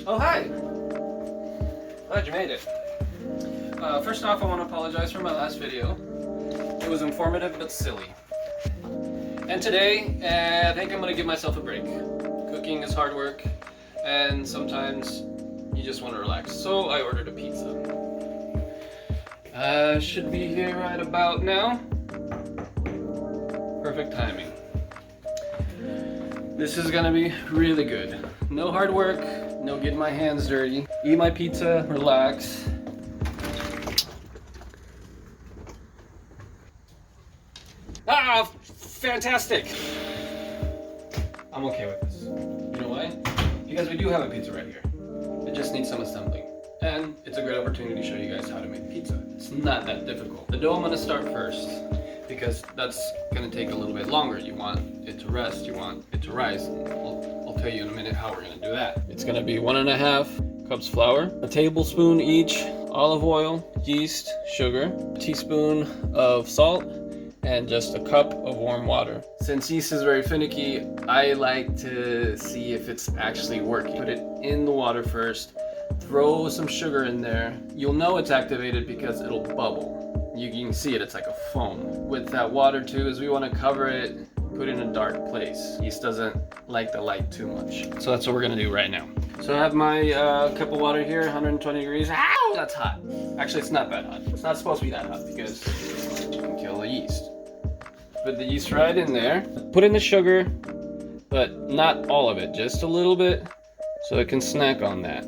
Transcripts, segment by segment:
Oh, hi! Glad you made it. First off, I want to apologize for my last video. It was informative but silly. And today, I think I'm going to give myself a break. Cooking is hard work, and sometimes you just want to relax. So I ordered a pizza. Should be here right about now. Perfect timing. This is gonna be really good. No hard work, no getting my hands dirty. Eat my pizza, relax. Ah, fantastic! I'm okay with this. You know why? Because we do have a pizza right here. It just needs some assembling. And it's a great opportunity to show you guys how to make pizza. It's not that difficult. The dough I'm gonna start first, because that's gonna take a little bit longer. You want it to rest, you want it to rise. I'll tell you in a minute how we're gonna do that. It's gonna be 1.5 cups flour, a tablespoon each olive oil, yeast, sugar, a teaspoon of salt, and just a cup of warm water. Since yeast is very finicky, I like to see if it's actually working. Put it in the water first, throw some sugar in there. You'll know it's activated because it'll bubble. You can see it, it's like a foam. With that water too, is we want to cover it, put it in a dark place. Yeast doesn't like the light too much. So that's what we're gonna do right now. So I have my cup of water here, 120 degrees. Ow, that's hot. Actually, it's not that hot. It's not supposed to be that hot because you can kill the yeast. Put the yeast right in there. Put in the sugar, but not all of it, just a little bit so it can snack on that.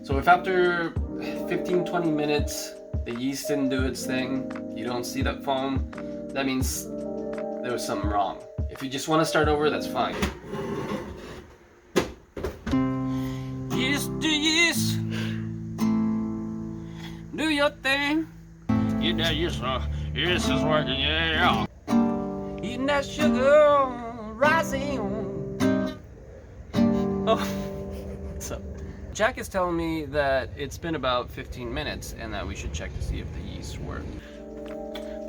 So if after 15-20 minutes the yeast didn't do its thing, you don't see that foam, that means there was something wrong. If you just want to start over, that's fine. Yeast to yeast, do your thing. Eat that yeast, yeast is working, yeah. Eating that sugar, rising. Oh, what's up? Jack is telling me that it's been about 15 minutes and that we should check to see if the yeast worked.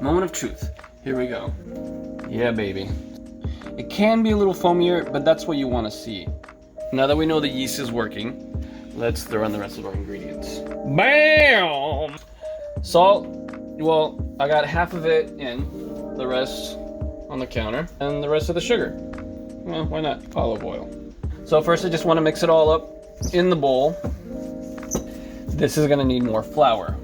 Moment of truth. Here we go. Yeah, baby. It can be a little foamier, but that's what you want to see. Now that we know the yeast is working, let's throw in the rest of our ingredients. BAM! Salt. Well, I got half of it in, the rest on the counter, and the rest of the sugar. Well, why not? Olive oil. So first I just want to mix it all up in the bowl. This is gonna need more flour.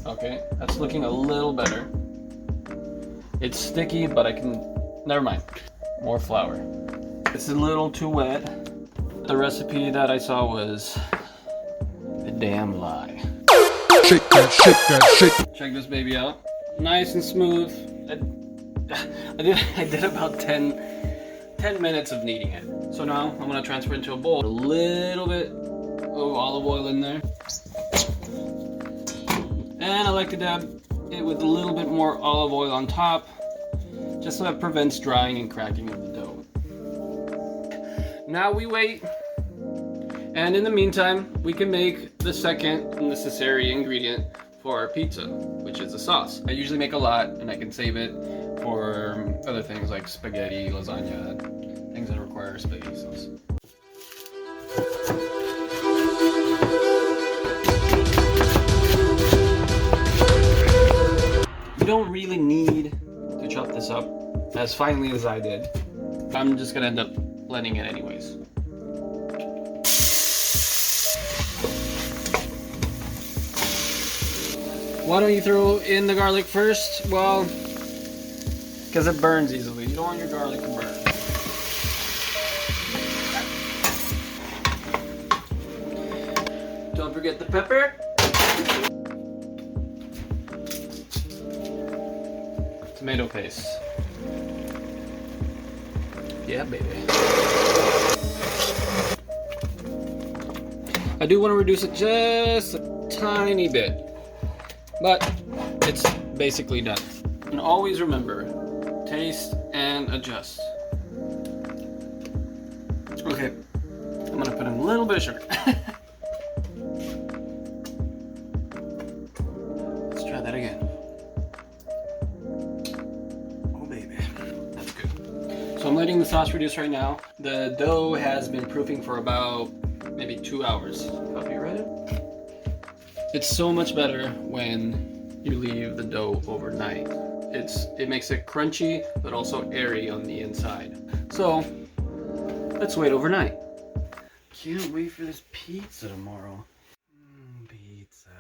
Okay, that's looking a little better. It's sticky, but I can, never mind. More flour. It's a little too wet. The recipe that I saw was a damn lie. Shake that, shake that, shake. Check this baby out. Nice and smooth. I did about 10 minutes of kneading it. So now I'm gonna transfer it into a bowl. A little bit of olive oil in there. And I like to dab it with a little bit more olive oil on top, just so that prevents drying and cracking of the dough. Now we wait. And in the meantime, we can make the second necessary ingredient for our pizza, which is a sauce. I usually make a lot and I can save it for other things like spaghetti, lasagna, things that require spaghetti sauce. You don't really need to chop this up as finely as I did. I'm just gonna end up blending it anyways. Why don't you throw in the garlic first? Well, because it burns easily. You don't want your garlic to burn. Don't forget the pepper. Tomato paste. Yeah, baby. I do want to reduce it just a tiny bit, but it's basically done. And always remember, taste and adjust. Okay, I'm gonna put in a little bit of sugar. Let's try that again. Oh baby, that's good. So I'm letting the sauce reduce right now. The dough has been proofing for about maybe 2 hours. Copyrighted? It's so much better when you leave the dough overnight. It makes it crunchy, but also airy on the inside. So let's wait overnight. Can't wait for this pizza tomorrow. Pizza.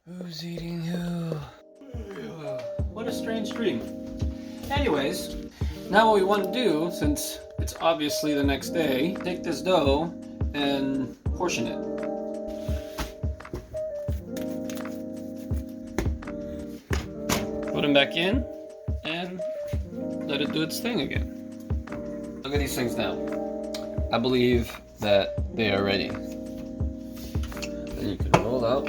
Who's eating who? What a strange dream. Anyways, now what we want to do, since it's obviously the next day, take this dough and portion it. Put them back in and let it do its thing again. Look at these things now. I believe that they are ready. Then you can roll out.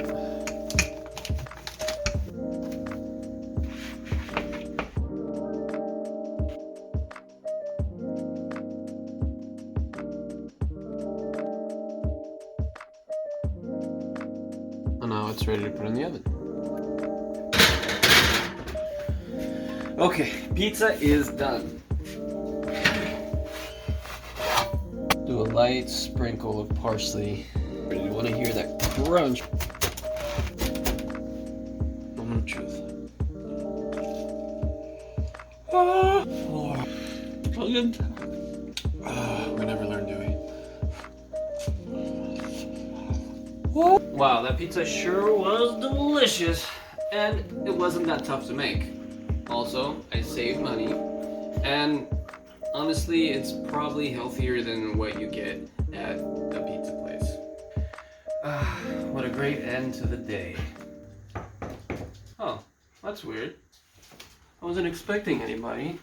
And now it's ready to put in the oven. Okay, pizza is done. Do a light sprinkle of parsley. You want to hear that crunch. Moment of truth. Brilliant. We never learn, do we? Wow, that pizza sure was delicious, and it wasn't that tough to make. Also, I saved money, and honestly, it's probably healthier than what you get at the pizza place. What a great end to the day. Oh, that's weird. I wasn't expecting anybody.